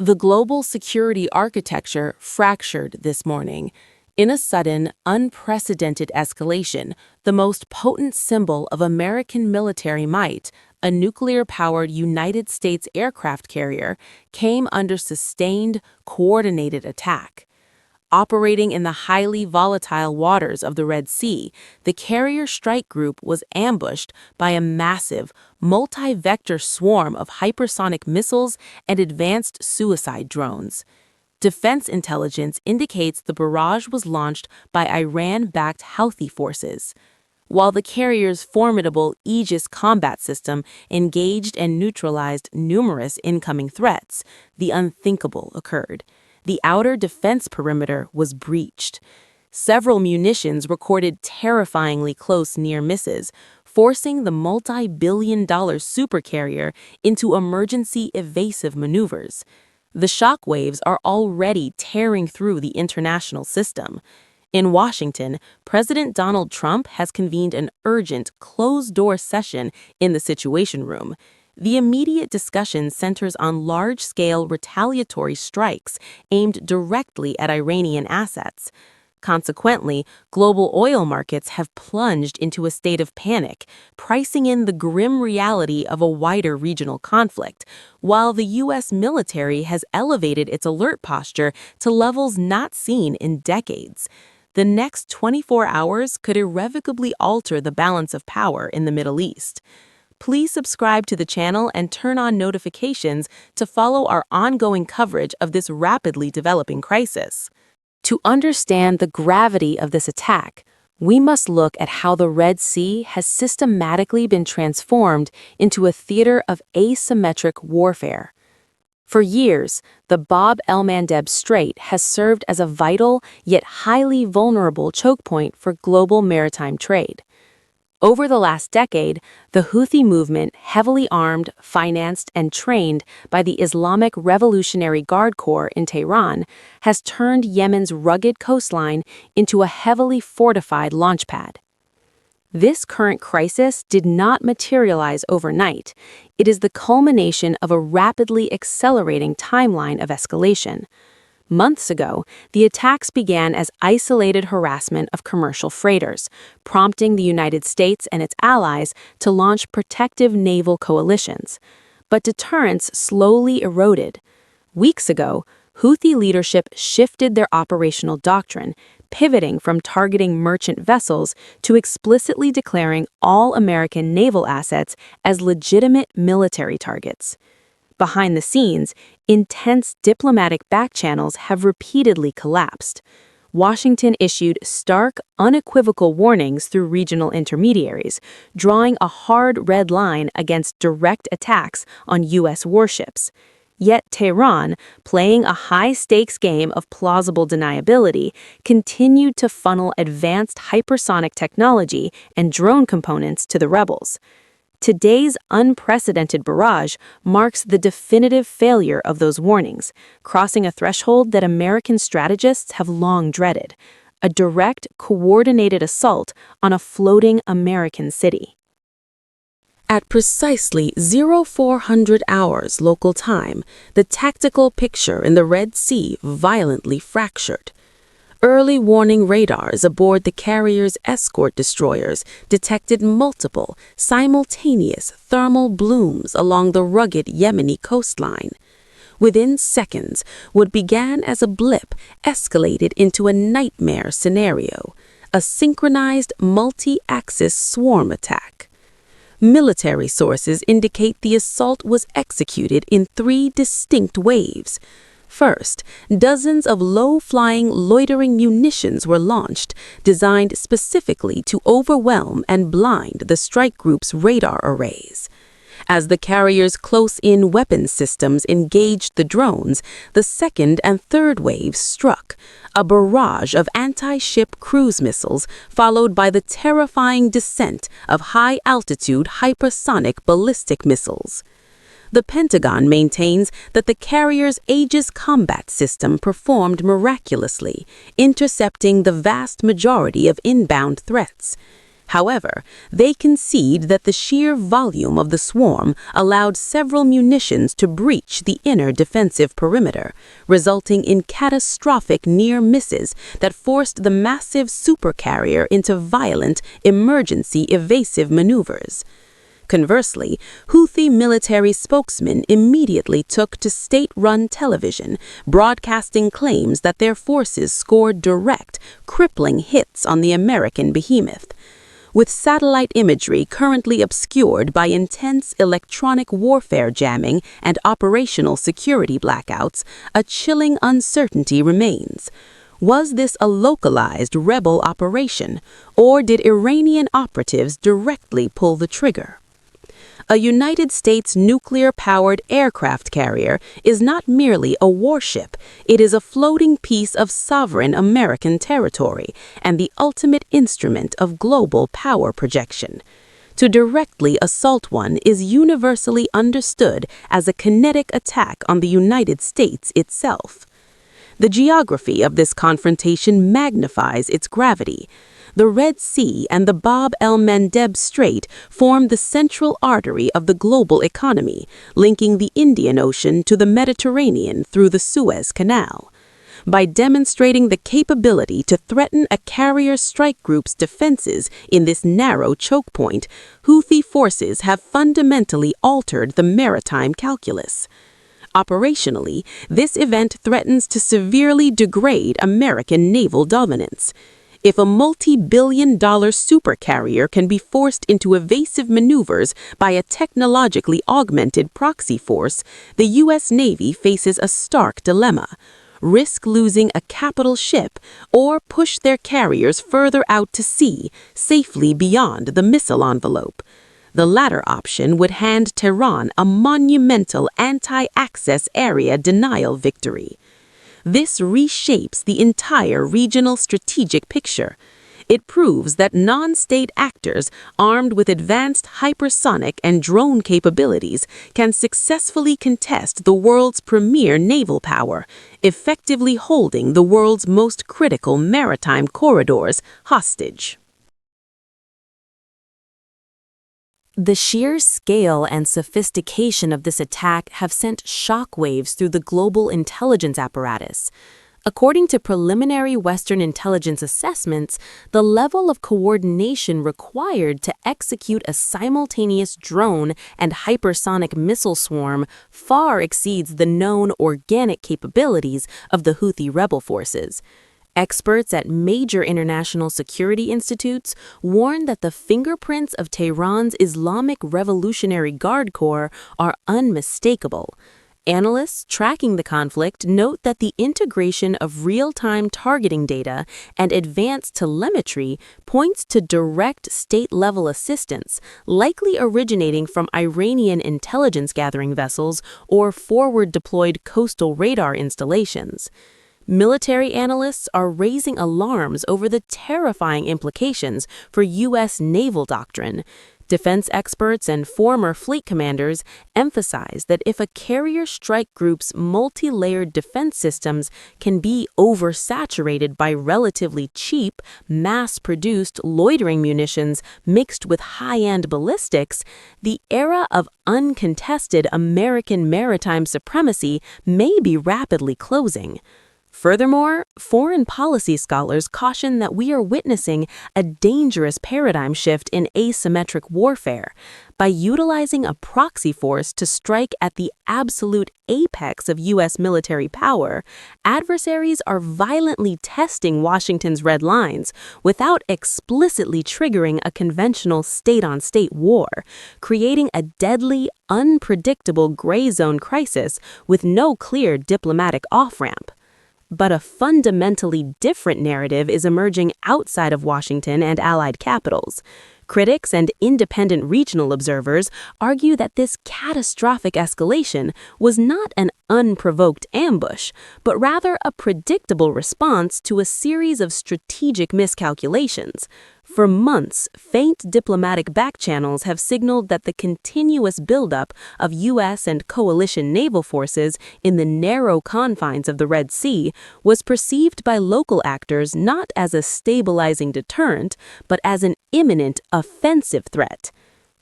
The global security architecture fractured this morning. In a sudden, unprecedented escalation, the most potent symbol of American military might, a nuclear-powered United States aircraft carrier, came under sustained, coordinated attack. Operating in the highly volatile waters of the Red Sea, the carrier strike group was ambushed by a massive, multi-vector swarm of hypersonic missiles and advanced suicide drones. Defense intelligence indicates the barrage was launched by Iran-backed Houthi forces. While the carrier's formidable Aegis Combat System engaged and neutralized numerous incoming threats, the unthinkable occurred. The outer defense perimeter was breached. Several munitions recorded terrifyingly close near misses, forcing the multi-billion-dollar supercarrier into emergency evasive maneuvers. The shockwaves are already tearing through the international system. In Washington, President Donald Trump has convened an urgent, closed-door session in the Situation Room. The immediate discussion centers on large-scale retaliatory strikes aimed directly at Iranian assets. Consequently, global oil markets have plunged into a state of panic, pricing in the grim reality of a wider regional conflict, while the U.S. military has elevated its alert posture to levels not seen in decades. The next 24 hours could irrevocably alter the balance of power in the Middle East. Please subscribe to the channel and turn on notifications to follow our ongoing coverage of this rapidly developing crisis. To understand the gravity of this attack, we must look at how the Red Sea has systematically been transformed into a theater of asymmetric warfare. For years, the Bab el-Mandeb Strait has served as a vital yet highly vulnerable choke point for global maritime trade. Over the last decade, the Houthi movement, heavily armed, financed, and trained by the Islamic Revolutionary Guard Corps in Tehran, has turned Yemen's rugged coastline into a heavily fortified launchpad. This current crisis did not materialize overnight. It is the culmination of a rapidly accelerating timeline of escalation. Months ago, the attacks began as isolated harassment of commercial freighters, prompting the United States and its allies to launch protective naval coalitions. But deterrence slowly eroded. Weeks ago, Houthi leadership shifted their operational doctrine, pivoting from targeting merchant vessels to explicitly declaring all American naval assets as legitimate military targets. Behind the scenes, intense diplomatic backchannels have repeatedly collapsed. Washington issued stark, unequivocal warnings through regional intermediaries, drawing a hard red line against direct attacks on U.S. warships. Yet Tehran, playing a high-stakes game of plausible deniability, continued to funnel advanced hypersonic technology and drone components to the rebels. Today's unprecedented barrage marks the definitive failure of those warnings, crossing a threshold that American strategists have long dreaded: a direct, coordinated assault on a floating American city. At precisely 0400 hours local time, the tactical picture in the Red Sea violently fractured. Early warning radars aboard the carrier's escort destroyers detected multiple, simultaneous thermal blooms along the rugged Yemeni coastline. Within seconds, what began as a blip escalated into a nightmare scenario, a synchronized multi-axis swarm attack. Military sources indicate the assault was executed in 3 distinct waves. First, dozens of low-flying, loitering munitions were launched, designed specifically to overwhelm and blind the strike group's radar arrays. As the carrier's close-in weapons systems engaged the drones, the second and third waves struck, a barrage of anti-ship cruise missiles followed by the terrifying descent of high-altitude hypersonic ballistic missiles. The Pentagon maintains that the carrier's Aegis Combat System performed miraculously, intercepting the vast majority of inbound threats. However, they concede that the sheer volume of the swarm allowed several munitions to breach the inner defensive perimeter, resulting in catastrophic near misses that forced the massive supercarrier into violent, emergency evasive maneuvers. Conversely, Houthi military spokesmen immediately took to state-run television, broadcasting claims that their forces scored direct, crippling hits on the American behemoth. With satellite imagery currently obscured by intense electronic warfare jamming and operational security blackouts, a chilling uncertainty remains. Was this a localized rebel operation, or did Iranian operatives directly pull the trigger? A United States nuclear-powered aircraft carrier is not merely a warship, it is a floating piece of sovereign American territory and the ultimate instrument of global power projection. To directly assault one is universally understood as a kinetic attack on the United States itself. The geography of this confrontation magnifies its gravity. The Red Sea and the Bab el-Mandeb Strait form the central artery of the global economy, linking the Indian Ocean to the Mediterranean through the Suez Canal. By demonstrating the capability to threaten a carrier strike group's defenses in this narrow choke point, Houthi forces have fundamentally altered the maritime calculus. Operationally, this event threatens to severely degrade American naval dominance. If a multi-billion-dollar supercarrier can be forced into evasive maneuvers by a technologically augmented proxy force, the U.S. Navy faces a stark dilemma: risk losing a capital ship or push their carriers further out to sea, safely beyond the missile envelope. The latter option would hand Tehran a monumental anti-access area denial victory. This reshapes the entire regional strategic picture. It proves that non-state actors armed with advanced hypersonic and drone capabilities can successfully contest the world's premier naval power, effectively holding the world's most critical maritime corridors hostage. The sheer scale and sophistication of this attack have sent shockwaves through the global intelligence apparatus. According to preliminary Western intelligence assessments, the level of coordination required to execute a simultaneous drone and hypersonic missile swarm far exceeds the known organic capabilities of the Houthi rebel forces. Experts at major international security institutes warn that the fingerprints of Tehran's Islamic Revolutionary Guard Corps are unmistakable. Analysts tracking the conflict note that the integration of real-time targeting data and advanced telemetry points to direct state-level assistance, likely originating from Iranian intelligence-gathering vessels or forward-deployed coastal radar installations. Military analysts are raising alarms over the terrifying implications for U.S. naval doctrine. Defense experts and former fleet commanders emphasize that if a carrier strike group's multi-layered defense systems can be oversaturated by relatively cheap, mass-produced loitering munitions mixed with high-end ballistics, the era of uncontested American maritime supremacy may be rapidly closing. Furthermore, foreign policy scholars caution that we are witnessing a dangerous paradigm shift in asymmetric warfare. By utilizing a proxy force to strike at the absolute apex of U.S. military power, adversaries are violently testing Washington's red lines without explicitly triggering a conventional state-on-state war, creating a deadly, unpredictable gray zone crisis with no clear diplomatic off-ramp. But a fundamentally different narrative is emerging outside of Washington and allied capitals. Critics and independent regional observers argue that this catastrophic escalation was not an unprovoked ambush, but rather a predictable response to a series of strategic miscalculations. For months, faint diplomatic backchannels have signaled that the continuous buildup of U.S. and coalition naval forces in the narrow confines of the Red Sea was perceived by local actors not as a stabilizing deterrent, but as an imminent offensive threat.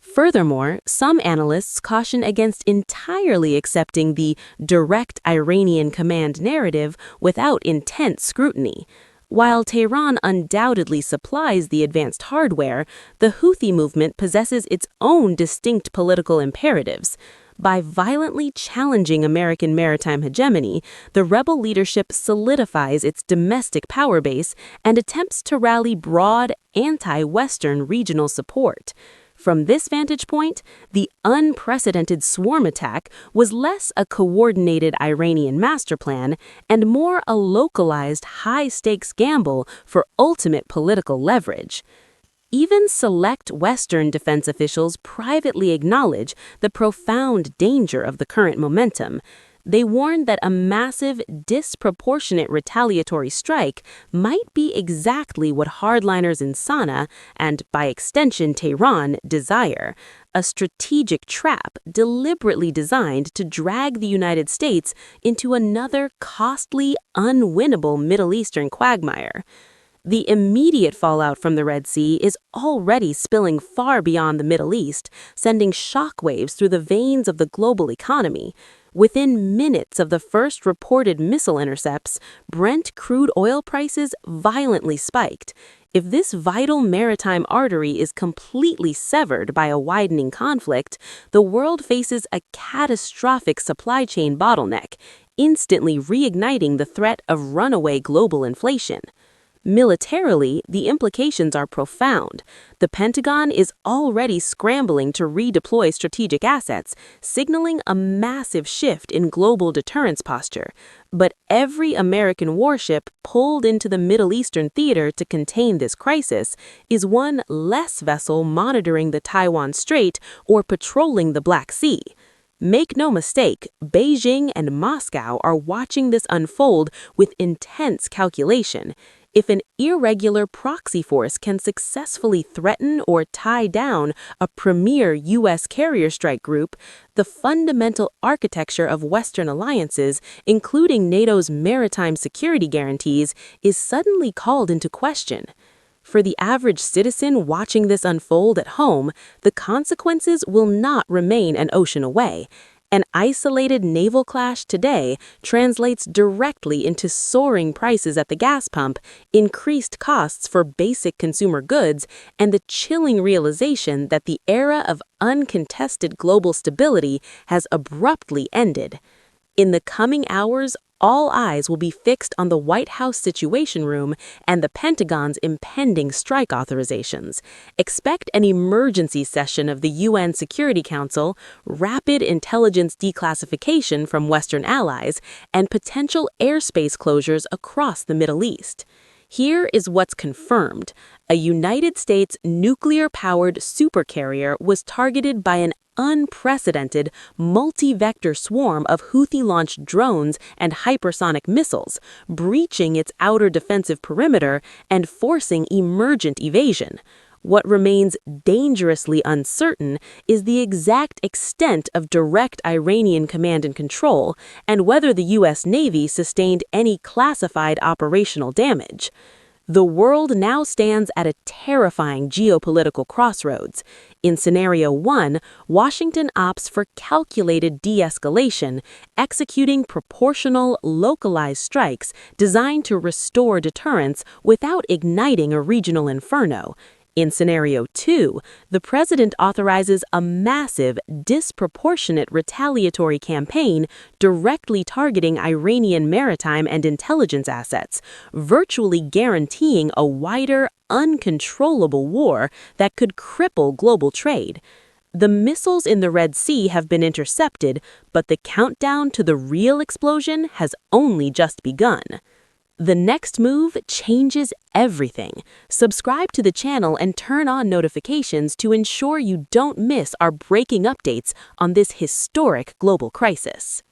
Furthermore, some analysts caution against entirely accepting the direct Iranian command narrative without intense scrutiny. While Tehran undoubtedly supplies the advanced hardware, the Houthi movement possesses its own distinct political imperatives. By violently challenging American maritime hegemony, the rebel leadership solidifies its domestic power base and attempts to rally broad, anti-Western regional support. From this vantage point, the unprecedented swarm attack was less a coordinated Iranian master plan and more a localized high-stakes gamble for ultimate political leverage. Even select Western defense officials privately acknowledge the profound danger of the current momentum. They warn that a massive, disproportionate retaliatory strike might be exactly what hardliners in Sana'a, and by extension Tehran, desire, a strategic trap deliberately designed to drag the United States into another costly, unwinnable Middle Eastern quagmire. The immediate fallout from the Red Sea is already spilling far beyond the Middle East, sending shockwaves through the veins of the global economy. Within minutes of the first reported missile intercepts, Brent crude oil prices violently spiked. If this vital maritime artery is completely severed by a widening conflict, the world faces a catastrophic supply chain bottleneck, instantly reigniting the threat of runaway global inflation. Militarily, the implications are profound. The Pentagon is already scrambling to redeploy strategic assets, signaling a massive shift in global deterrence posture. But every American warship pulled into the Middle Eastern theater to contain this crisis is one less vessel monitoring the Taiwan Strait or patrolling the Black Sea. Make no mistake, Beijing and Moscow are watching this unfold with intense calculation. If an irregular proxy force can successfully threaten or tie down a premier U.S. carrier strike group, the fundamental architecture of Western alliances, including NATO's maritime security guarantees, is suddenly called into question. For the average citizen watching this unfold at home, the consequences will not remain an ocean away. An isolated naval clash today translates directly into soaring prices at the gas pump, increased costs for basic consumer goods, and the chilling realization that the era of uncontested global stability has abruptly ended. In the coming hours, all eyes will be fixed on the White House Situation Room and the Pentagon's impending strike authorizations. Expect an emergency session of the UN Security Council, rapid intelligence declassification from Western allies, and potential airspace closures across the Middle East. Here is what's confirmed. A United States nuclear-powered supercarrier was targeted by an unprecedented multi-vector swarm of Houthi-launched drones and hypersonic missiles, breaching its outer defensive perimeter and forcing emergent evasion. What remains dangerously uncertain is the exact extent of direct Iranian command and control, and whether the U.S. Navy sustained any classified operational damage. The world now stands at a terrifying geopolitical crossroads. In Scenario 1, Washington opts for calculated de-escalation, executing proportional, localized strikes designed to restore deterrence without igniting a regional inferno. In Scenario 2, the president authorizes a massive, disproportionate retaliatory campaign directly targeting Iranian maritime and intelligence assets, virtually guaranteeing a wider, uncontrollable war that could cripple global trade. The missiles in the Red Sea have been intercepted, but the countdown to the real explosion has only just begun. The next move changes everything. Subscribe to the channel and turn on notifications to ensure you don't miss our breaking updates on this historic global crisis.